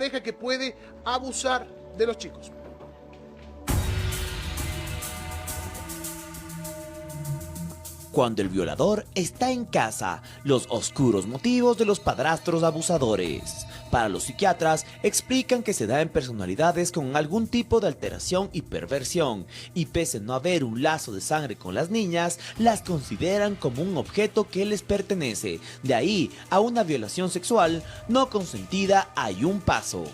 pareja que puede abusar de los chicos. Cuando el violador está en casa, los oscuros motivos de los padrastros abusadores. Para los psiquiatras, explican que se da en personalidades con algún tipo de alteración y perversión, y pese a no haber un lazo de sangre con las niñas, las consideran como un objeto que les pertenece. De ahí a una violación sexual no consentida hay un paso.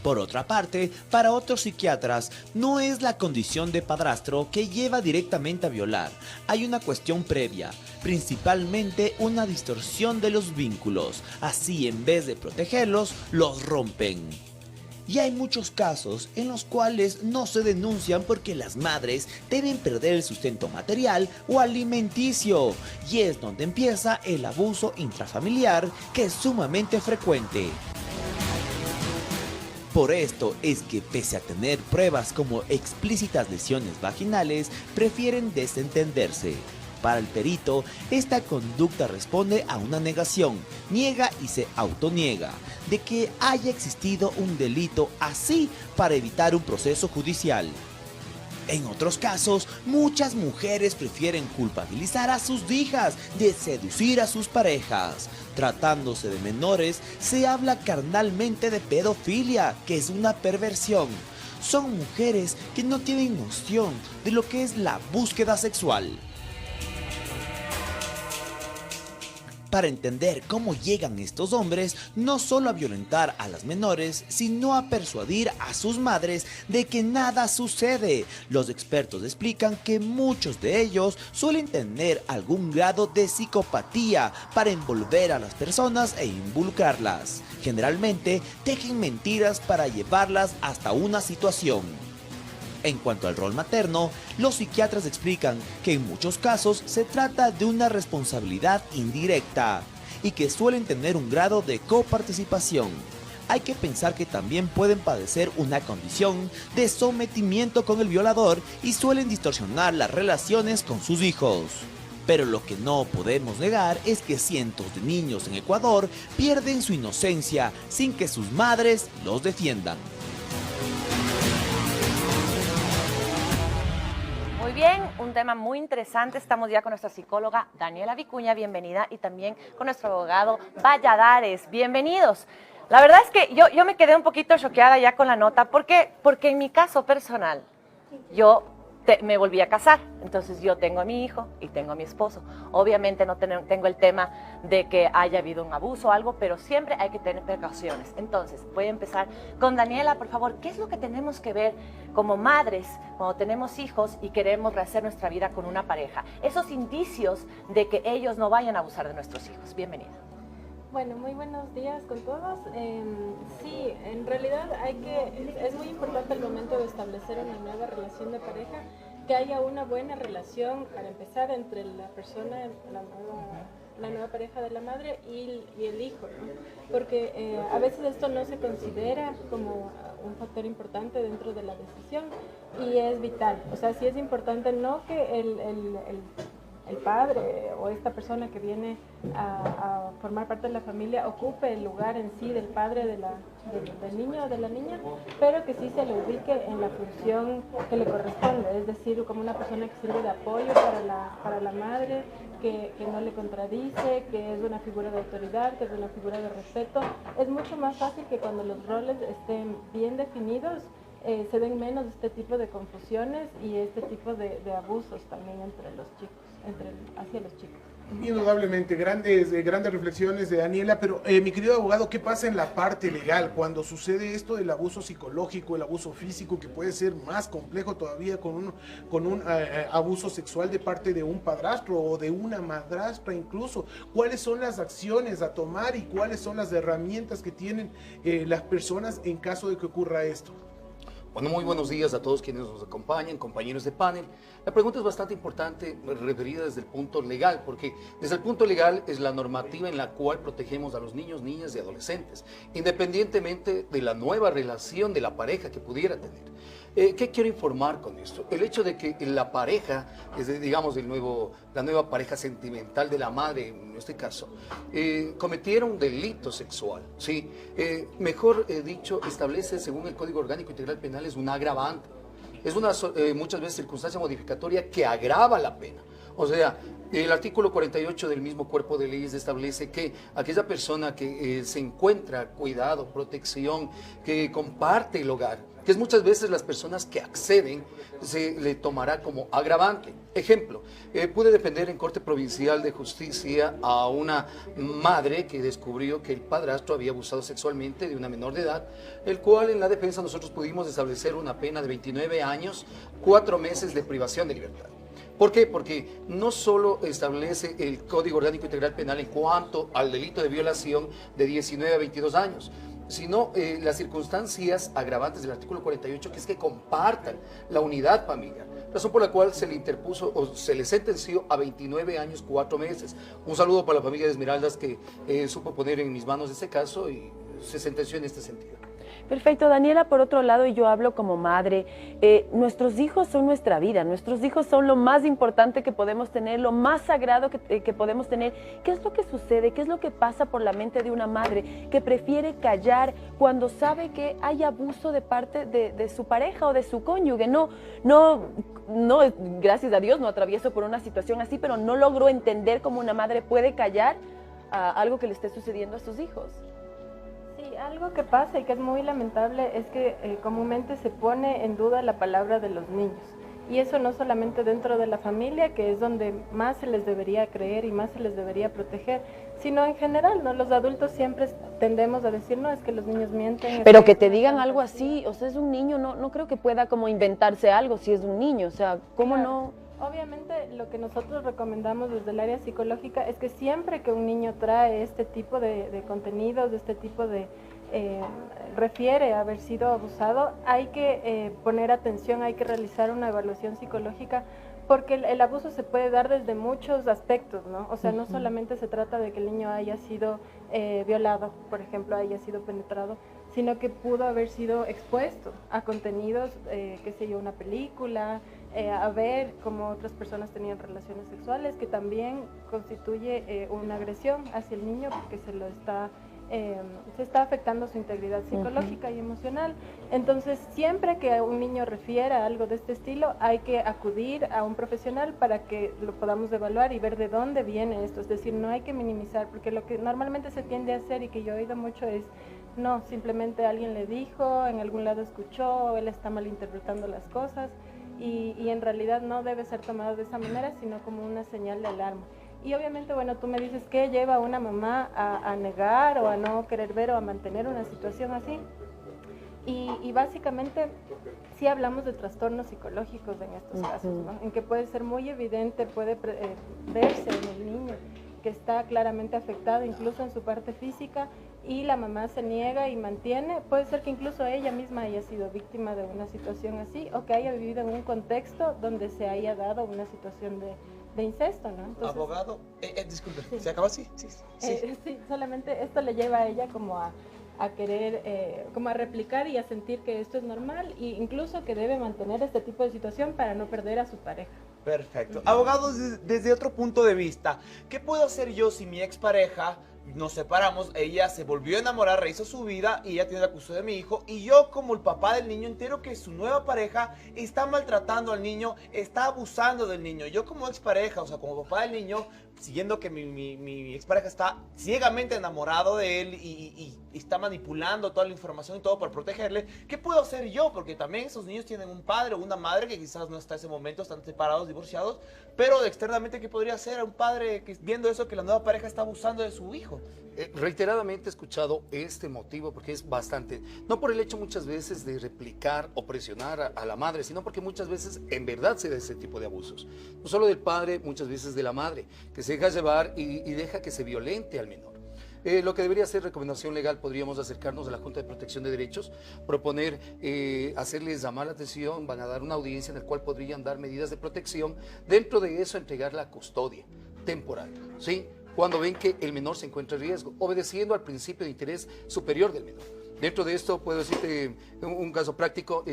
Por otra parte, para otros psiquiatras, no es la condición de padrastro que lleva directamente a violar. Hay una cuestión previa, principalmente una distorsión de los vínculos. Así, en vez de protegerlos, los rompen. Y hay muchos casos en los cuales no se denuncian porque las madres deben perder el sustento material o alimenticio. Y es donde empieza el abuso intrafamiliar, que es sumamente frecuente. Por esto es que, pese a tener pruebas como explícitas lesiones vaginales, prefieren desentenderse. Para el perito, esta conducta responde a una negación, niega y se autoniega, de que haya existido un delito así para evitar un proceso judicial. En otros casos, muchas mujeres prefieren culpabilizar a sus hijas de seducir a sus parejas. Tratándose de menores, se habla carnalmente de pedofilia, que es una perversión. Son mujeres que no tienen noción de lo que es la búsqueda sexual. Para entender cómo llegan estos hombres no solo a violentar a las menores, sino a persuadir a sus madres de que nada sucede. Los expertos explican que muchos de ellos suelen tener algún grado de psicopatía para envolver a las personas e involucrarlas. Generalmente tejen mentiras para llevarlas hasta una situación. En cuanto al rol materno, los psiquiatras explican que en muchos casos se trata de una responsabilidad indirecta y que suelen tener un grado de coparticipación. Hay que pensar que también pueden padecer una condición de sometimiento con el violador y suelen distorsionar las relaciones con sus hijos. Pero lo que no podemos negar es que cientos de niños en Ecuador pierden su inocencia sin que sus madres los defiendan. Muy bien, un tema muy interesante. Estamos ya con nuestra psicóloga Daniela Vicuña, bienvenida, y también con nuestro abogado Valladares, bienvenidos. La verdad es que yo me quedé un poquito choqueada ya con la nota, porque en mi caso personal, me volví a casar, entonces yo tengo a mi hijo y tengo a mi esposo. Obviamente no tengo el tema de que haya habido un abuso o algo, pero siempre hay que tener precauciones. Entonces, voy a empezar con Daniela, por favor. ¿Qué es lo que tenemos que ver como madres cuando tenemos hijos y queremos rehacer nuestra vida con una pareja? Esos indicios de que ellos no vayan a abusar de nuestros hijos. Bienvenida. Bueno, muy buenos días con todos. Sí, en realidad es muy importante al momento de establecer una nueva relación de pareja que haya una buena relación, para empezar, entre la persona, la nueva pareja de la madre y el hijo, ¿no? Porque a veces esto no se considera como un factor importante dentro de la decisión y es vital. O sea, sí es importante no que el padre o esta persona que viene a formar parte de la familia ocupe el lugar en sí del padre del niño o de la niña, pero que sí se le ubique en la función que le corresponde, es decir, como una persona que sirve de apoyo para la madre, que no le contradice, que es una figura de autoridad, que es una figura de respeto. Es mucho más fácil que cuando los roles estén bien definidos, se den menos este tipo de confusiones y este tipo de abusos también entre los chicos, hacia los chicos. Indudablemente, grandes reflexiones de Daniela, pero mi querido abogado, ¿qué pasa en la parte legal cuando sucede esto del abuso psicológico, el abuso físico, que puede ser más complejo todavía con un abuso sexual de parte de un padrastro o de una madrastra incluso? ¿Cuáles son las acciones a tomar y cuáles son las herramientas que tienen las personas en caso de que ocurra esto? Bueno, muy buenos días a todos quienes nos acompañan, compañeros de panel. La pregunta es bastante importante, referida desde el punto legal, porque desde el punto legal es la normativa en la cual protegemos a los niños, niñas y adolescentes, independientemente de la nueva relación de la pareja que pudiera tener. ¿Qué quiero informar con esto? El hecho de que la pareja, digamos la nueva pareja sentimental de la madre, en este caso, cometiera un delito sexual, ¿sí? Mejor dicho, establece, según el Código Orgánico Integral Penal, es un agravante. Es una muchas veces circunstancia modificatoria que agrava la pena. O sea, el artículo 48 del mismo cuerpo de leyes establece que aquella persona que se encuentra cuidado, protección, que comparte el hogar, que es muchas veces las personas que acceden, se le tomará como agravante. Ejemplo, pude defender en Corte Provincial de Justicia a una madre que descubrió que el padrastro había abusado sexualmente de una menor de edad, el cual en la defensa nosotros pudimos establecer una pena de 29 años, 4 meses de privación de libertad. ¿Por qué? Porque no solo establece el Código Orgánico Integral Penal en cuanto al delito de violación de 19 a 22 años, sino las circunstancias agravantes del artículo 48, que es que compartan la unidad familiar, razón por la cual se le interpuso o se le sentenció a 29 años, 4 meses. Un saludo para la familia de Esmeraldas que supo poner en mis manos este caso y se sentenció en este sentido. Perfecto, Daniela, por otro lado, y yo hablo como madre, nuestros hijos son nuestra vida, nuestros hijos son lo más importante que podemos tener, lo más sagrado que podemos tener. ¿Qué es lo que sucede? ¿Qué es lo que pasa por la mente de una madre que prefiere callar cuando sabe que hay abuso de parte de su pareja o de su cónyuge? No, gracias a Dios no atravieso por una situación así, pero no logro entender cómo una madre puede callar algo que le esté sucediendo a sus hijos. Sí, algo que pasa y que es muy lamentable es que comúnmente se pone en duda la palabra de los niños. Y eso no solamente dentro de la familia, que es donde más se les debería creer y más se les debería proteger, sino en general, ¿no? Los adultos siempre tendemos a decir, no, es que los niños mienten. Pero que te digan algo así, o sea, es un niño, no creo que pueda como inventarse algo si es un niño, o sea, ¿cómo Claro. no? Obviamente lo que nosotros recomendamos desde el área psicológica es que siempre que un niño trae este tipo de contenidos, de este tipo de refiere a haber sido abusado, hay que poner atención, hay que realizar una evaluación psicológica, porque el abuso se puede dar desde muchos aspectos, ¿no? O sea, no solamente se trata de que el niño haya sido violado, por ejemplo, haya sido penetrado, sino que pudo haber sido expuesto a contenidos, qué sé yo, una película, a ver cómo otras personas tenían relaciones sexuales, que también constituye una agresión hacia el niño porque se está afectando su integridad psicológica y emocional. Entonces, siempre que un niño refiera algo de este estilo, hay que acudir a un profesional para que lo podamos evaluar y ver de dónde viene esto. Es decir, no hay que minimizar, porque lo que normalmente se tiende a hacer y que yo he oído mucho es, no, simplemente alguien le dijo, en algún lado escuchó, él está malinterpretando las cosas, y en realidad no debe ser tomado de esa manera, sino como una señal de alarma. Y obviamente, bueno, tú me dices, ¿qué lleva a una mamá a negar o a no querer ver o a mantener una situación así? Y básicamente sí hablamos de trastornos psicológicos en estos casos, ¿no? En que puede ser muy evidente, puede verse en el niño que está claramente afectado incluso en su parte física, y la mamá se niega y mantiene. Puede ser que incluso ella misma haya sido víctima de una situación así, o que haya vivido en un contexto donde se haya dado una situación de incesto, ¿no? Entonces, abogado, disculpe, sí. ¿se acaba así? Sí. Sí, solamente esto le lleva a ella como a querer, como a replicar y a sentir que esto es normal, e incluso que debe mantener este tipo de situación para no perder a su pareja. Perfecto. Abogado, desde otro punto de vista, ¿qué puedo hacer yo si mi expareja, nos separamos, ella se volvió a enamorar, rehizo su vida y ella tiene la custodia de mi hijo, y yo como el papá del niño entero que su nueva pareja está maltratando al niño, está abusando del niño? Yo como expareja, o sea, como papá del niño, siguiendo que mi expareja está ciegamente enamorado de él y está manipulando toda la información y todo para protegerle, ¿qué puedo hacer yo? Porque también esos niños tienen un padre o una madre que quizás no está en ese momento, están separados, divorciados, pero externamente, ¿qué podría hacer a un padre que viendo eso, que la nueva pareja está abusando de su hijo? Reiteradamente he escuchado este motivo porque es bastante, no por el hecho muchas veces de replicar o presionar a la madre, sino porque muchas veces en verdad se da ese tipo de abusos. No solo del padre, muchas veces de la madre, que se deja llevar y deja que se violente al menor. Lo que debería ser recomendación legal, podríamos acercarnos a la Junta de Protección de Derechos, proponer, hacerles llamar la atención, van a dar una audiencia en la cual podrían dar medidas de protección, dentro de eso entregar la custodia temporal, ¿sí? Cuando ven que el menor se encuentra en riesgo, obedeciendo al principio de interés superior del menor. Dentro de esto puedo decirte un caso práctico.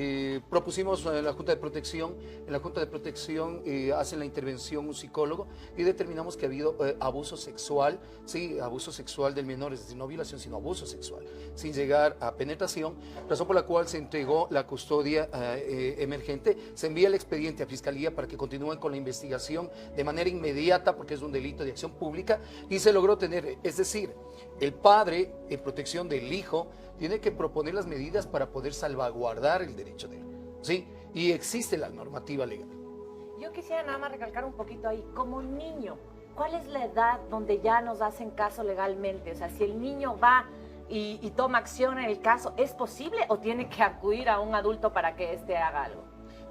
Propusimos a la Junta de Protección. En la Junta de Protección hacen la intervención un psicólogo y determinamos que ha habido abuso sexual, sí, abuso sexual del menor, es decir, no violación, sino abuso sexual, sin llegar a penetración, razón por la cual se entregó la custodia emergente. Se envía el expediente a Fiscalía para que continúen con la investigación de manera inmediata, porque es un delito de acción pública, y se logró tener, es decir, el padre en protección del hijo tiene que proponer las medidas para poder salvaguardar el derecho de él, ¿sí? Y existe la normativa legal. Yo quisiera nada más recalcar un poquito ahí, como niño, ¿cuál es la edad donde ya nos hacen caso legalmente? O sea, si el niño va y toma acción en el caso, ¿es posible o tiene que acudir a un adulto para que éste haga algo?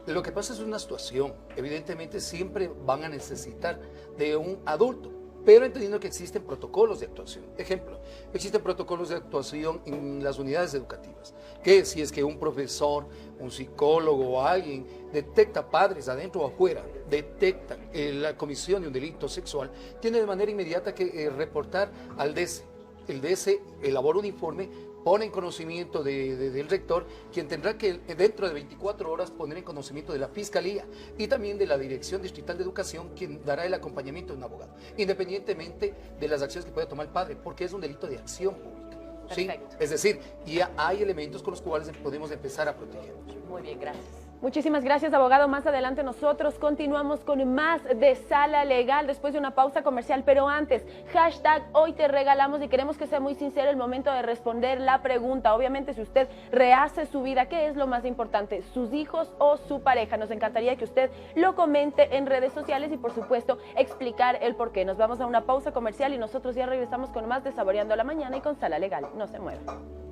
Lo que pasa es una situación, evidentemente siempre van a necesitar de un adulto, pero entendiendo que existen protocolos de actuación. Ejemplo, existen protocolos de actuación en las unidades educativas, que si es que un profesor, un psicólogo o alguien detecta padres adentro o afuera, detectan la comisión de un delito sexual, tiene de manera inmediata que reportar al DC. El DC elabora un informe, pone en conocimiento del rector, quien tendrá que dentro de 24 horas poner en conocimiento de la Fiscalía y también de la Dirección Distrital de Educación, quien dará el acompañamiento de un abogado, independientemente de las acciones que pueda tomar el padre, porque es un delito de acción pública. ¿Sí? Es decir, ya hay elementos con los cuales podemos empezar a protegernos. Muy bien, gracias. Muchísimas gracias, abogado. Más adelante nosotros continuamos con más de Sala Legal después de una pausa comercial. Pero antes, hashtag hoy te regalamos, y queremos que sea muy sincero el momento de responder la pregunta. Obviamente, si usted rehace su vida, ¿qué es lo más importante? ¿Sus hijos o su pareja? Nos encantaría que usted lo comente en redes sociales y, por supuesto, explicar el por qué. Nos vamos a una pausa comercial y nosotros ya regresamos con más de Saboreando la Mañana y con Sala Legal. No se muevan.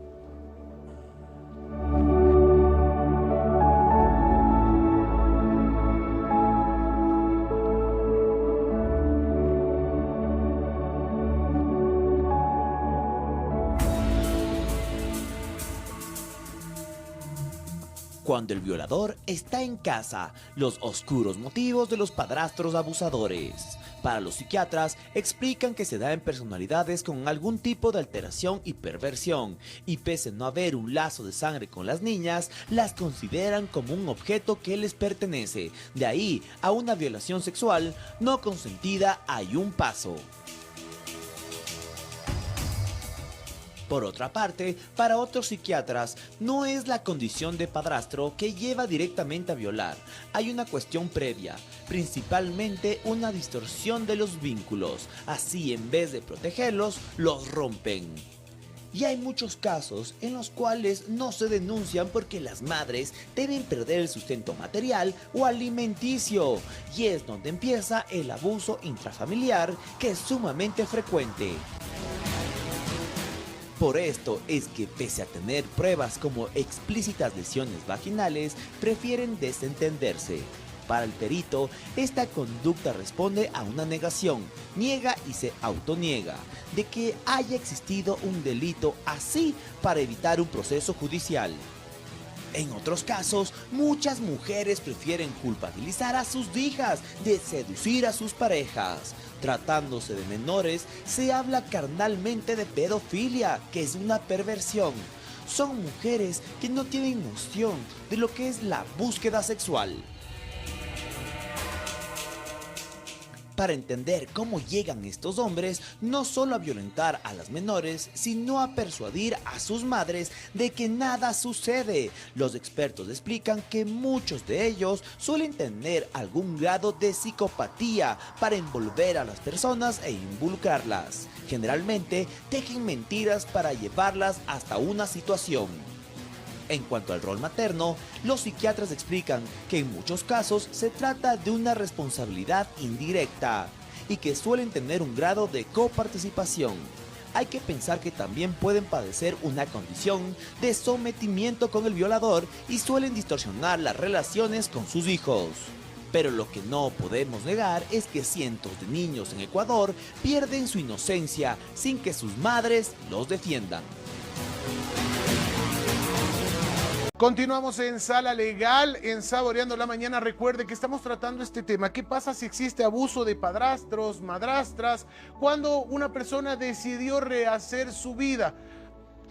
Cuando el violador está en casa, los oscuros motivos de los padrastros abusadores. Para los psiquiatras, explican que se da en personalidades con algún tipo de alteración y perversión, y pese a no haber un lazo de sangre con las niñas, las consideran como un objeto que les pertenece. De ahí a una violación sexual no consentida hay un paso. Por otra parte, para otros psiquiatras, no es la condición de padrastro que lleva directamente a violar. Hay una cuestión previa, principalmente una distorsión de los vínculos. Así, en vez de protegerlos, los rompen. Y hay muchos casos en los cuales no se denuncian porque las madres deben perder el sustento material o alimenticio. Y es donde empieza el abuso intrafamiliar, que es sumamente frecuente. Por esto es que, pese a tener pruebas como explícitas lesiones vaginales, prefieren desentenderse. Para el perito, esta conducta responde a una negación, niega y se autoniega, de que haya existido un delito así para evitar un proceso judicial. En otros casos, muchas mujeres prefieren culpabilizar a sus hijas de seducir a sus parejas. Tratándose de menores, se habla carnalmente de pedofilia, que es una perversión. Son mujeres que no tienen noción de lo que es la búsqueda sexual. Para entender cómo llegan estos hombres no solo a violentar a las menores, sino a persuadir a sus madres de que nada sucede. Los expertos explican que muchos de ellos suelen tener algún grado de psicopatía para envolver a las personas e involucrarlas. Generalmente tejen mentiras para llevarlas hasta una situación. En cuanto al rol materno, los psiquiatras explican que en muchos casos se trata de una responsabilidad indirecta y que suelen tener un grado de coparticipación. Hay que pensar que también pueden padecer una condición de sometimiento con el violador y suelen distorsionar las relaciones con sus hijos. Pero lo que no podemos negar es que cientos de niños en Ecuador pierden su inocencia sin que sus madres los defiendan. Continuamos en Sala Legal, en Saboreando la Mañana. Recuerde que estamos tratando este tema. ¿Qué pasa si existe abuso de padrastros, madrastras, cuando una persona decidió rehacer su vida?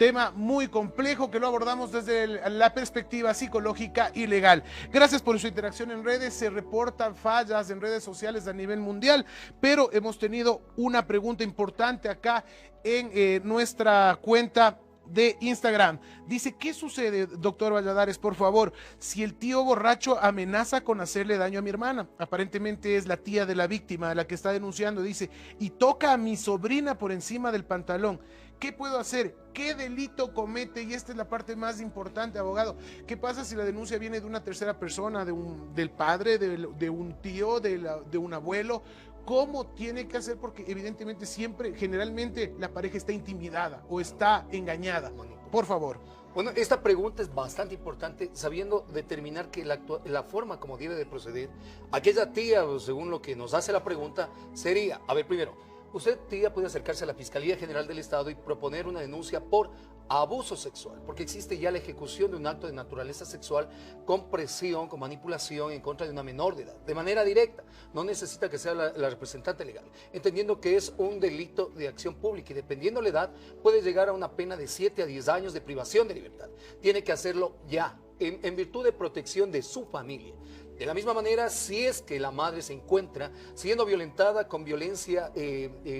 tema muy complejo que lo abordamos desde la perspectiva psicológica y legal. Gracias por su interacción en redes. Se reportan fallas en redes sociales a nivel mundial, pero hemos tenido una pregunta importante acá en nuestra cuenta de Instagram. Dice, ¿qué sucede, doctor Valladares, por favor, si el tío borracho amenaza con hacerle daño a mi hermana? Aparentemente es la tía de la víctima la que está denunciando. Dice, y toca a mi sobrina por encima del pantalón. ¿Qué puedo hacer? ¿Qué delito comete? Y esta es la parte más importante, abogado. ¿Qué pasa si la denuncia viene de una tercera persona, del padre, de un tío, de un abuelo? ¿Cómo tiene que hacer? Porque evidentemente siempre, generalmente, la pareja está intimidada o está engañada. Por favor. Bueno, esta pregunta es bastante importante, sabiendo determinar que la forma como debe de proceder, aquella tía, según lo que nos hace la pregunta, sería, a ver, primero, usted, tía, puede acercarse a la Fiscalía General del Estado y proponer una denuncia por abuso sexual, porque existe ya la ejecución de un acto de naturaleza sexual con presión, con manipulación en contra de una menor de edad, de manera directa. No necesita que sea la representante legal, entendiendo que es un delito de acción pública y dependiendo la edad puede llegar a una pena de 7 a 10 años de privación de libertad. Tiene que hacerlo ya, en virtud de protección de su familia. De la misma manera, si es que la madre se encuentra siendo violentada con violencia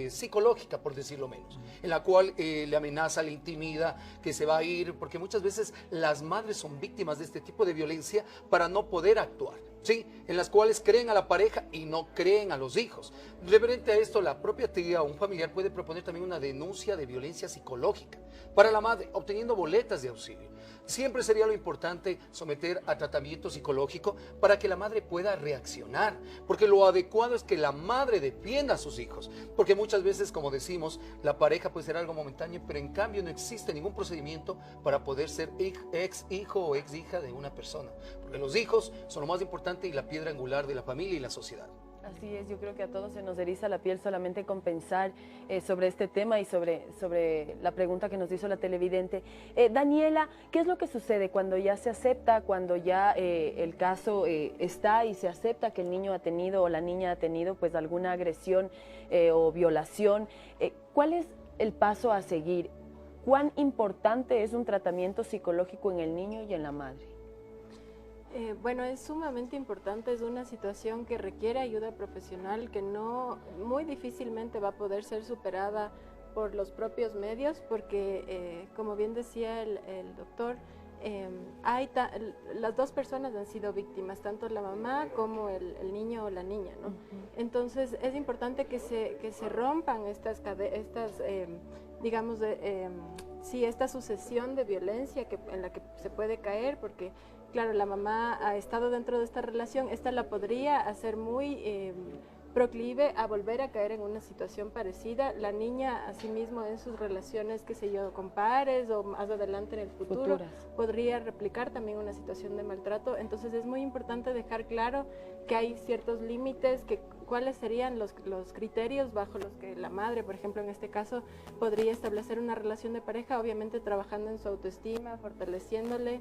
psicológica, por decirlo menos, en la cual le amenaza, le intimida, que se va a ir, porque muchas veces las madres son víctimas de este tipo de violencia para no poder actuar, ¿sí? En las cuales creen a la pareja y no creen a los hijos. Referente a esto, la propia tía o un familiar puede proponer también una denuncia de violencia psicológica para la madre, obteniendo boletas de auxilio. Siempre sería lo importante someter a tratamiento psicológico para que la madre pueda reaccionar, porque lo adecuado es que la madre defienda a sus hijos, porque muchas veces, como decimos, la pareja puede ser algo momentáneo, pero en cambio no existe ningún procedimiento para poder ser ex hijo o ex hija de una persona, porque los hijos son lo más importante y la piedra angular de la familia y la sociedad. Así es, yo creo que a todos se nos eriza la piel solamente con pensar sobre este tema y sobre la pregunta que nos hizo la televidente. Daniela, ¿qué es lo que sucede cuando ya se acepta, cuando ya el caso está y se acepta que el niño ha tenido o la niña ha tenido pues alguna agresión o violación? ¿Cuál es el paso a seguir? ¿Cuán importante es un tratamiento psicológico en el niño y en la madre? Bueno, es sumamente importante, es una situación que requiere ayuda profesional, que muy difícilmente va a poder ser superada por los propios medios, porque como bien decía el doctor, las dos personas han sido víctimas, tanto la mamá como el niño o la niña, ¿no? Entonces es importante que se rompan digamos, esta sucesión de violencia en la que se puede caer, porque claro, la mamá ha estado dentro de esta relación, esta la podría hacer muy proclive a volver a caer en una situación parecida. La niña, asimismo, en sus relaciones, qué sé yo, con pares o más adelante en el futuro, podría replicar también una situación de maltrato. Entonces es muy importante dejar claro que hay ciertos límites, cuáles serían los criterios bajo los que la madre, por ejemplo, en este caso, podría establecer una relación de pareja, obviamente trabajando en su autoestima, fortaleciéndole,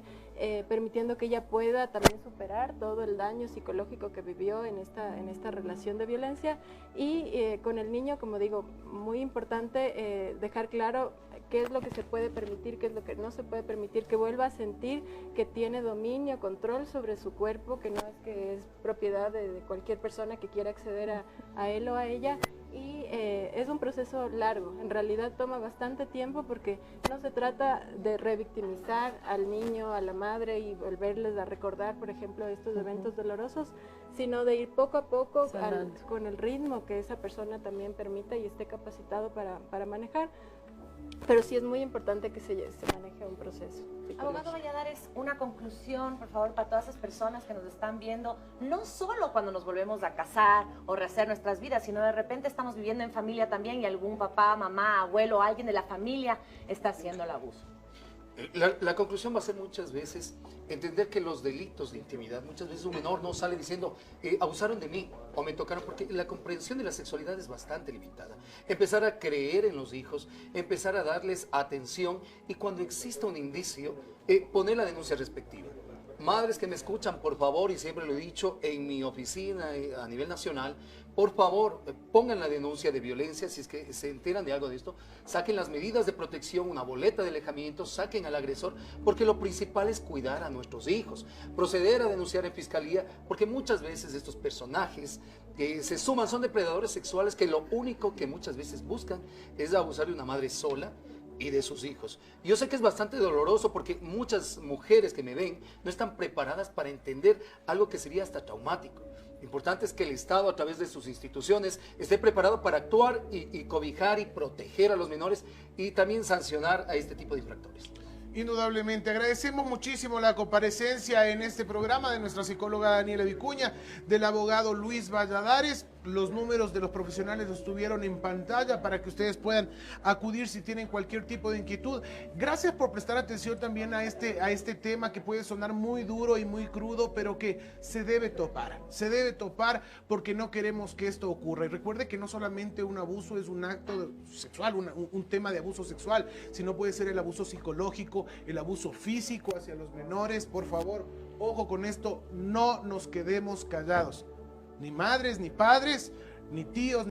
permitiendo que ella pueda también superar todo el daño psicológico que vivió en esta relación de violencia. Y con el niño, como digo, muy importante dejar claro qué es lo que se puede permitir, qué es lo que no se puede permitir, que vuelva a sentir que tiene dominio, control sobre su cuerpo, que no es que es propiedad de cualquier persona que quiera acceder a él o a ella. Y es un proceso largo, en realidad toma bastante tiempo, porque no se trata de revictimizar al niño, a la madre y volverles a recordar, por ejemplo, estos eventos dolorosos, sino de ir poco a poco con el ritmo que esa persona también permita y esté capacitado para manejar. Pero sí es muy importante que se maneje un proceso. Abogado Valladares, una conclusión, por favor, para todas esas personas que nos están viendo, no solo cuando nos volvemos a casar o rehacer nuestras vidas, sino de repente estamos viviendo en familia también y algún papá, mamá, abuelo, alguien de la familia está haciendo el abuso. La conclusión va a ser muchas veces entender que los delitos de intimidad, muchas veces un menor no sale diciendo abusaron de mí o me tocaron, porque la comprensión de la sexualidad es bastante limitada. Empezar a creer en los hijos, empezar a darles atención y cuando exista un indicio, poner la denuncia respectiva. Madres que me escuchan, por favor, y siempre lo he dicho en mi oficina a nivel nacional, por favor, pongan la denuncia de violencia si es que se enteran de algo de esto, saquen las medidas de protección, una boleta de alejamiento, saquen al agresor, porque lo principal es cuidar a nuestros hijos, proceder a denunciar en fiscalía, porque muchas veces estos personajes que se suman son depredadores sexuales que lo único que muchas veces buscan es abusar de una madre sola y de sus hijos. Yo sé que es bastante doloroso porque muchas mujeres que me ven no están preparadas para entender algo que sería hasta traumático. Lo importante es que el Estado, a través de sus instituciones, esté preparado para actuar y cobijar y proteger a los menores y también sancionar a este tipo de infractores. Indudablemente, agradecemos muchísimo la comparecencia en este programa de nuestra psicóloga Daniela Vicuña, del abogado Luis Valladares. Los números de los profesionales los tuvieron en pantalla para que ustedes puedan acudir si tienen cualquier tipo de inquietud. Gracias por prestar atención también a este tema que puede sonar muy duro y muy crudo, pero que se debe topar porque no queremos que esto ocurra. Y recuerde que no solamente un abuso es un acto sexual, un tema de abuso sexual, sino puede ser el abuso psicológico, el abuso físico hacia los menores. Por favor, ojo con esto, no nos quedemos callados. Ni madres, ni padres, ni tíos.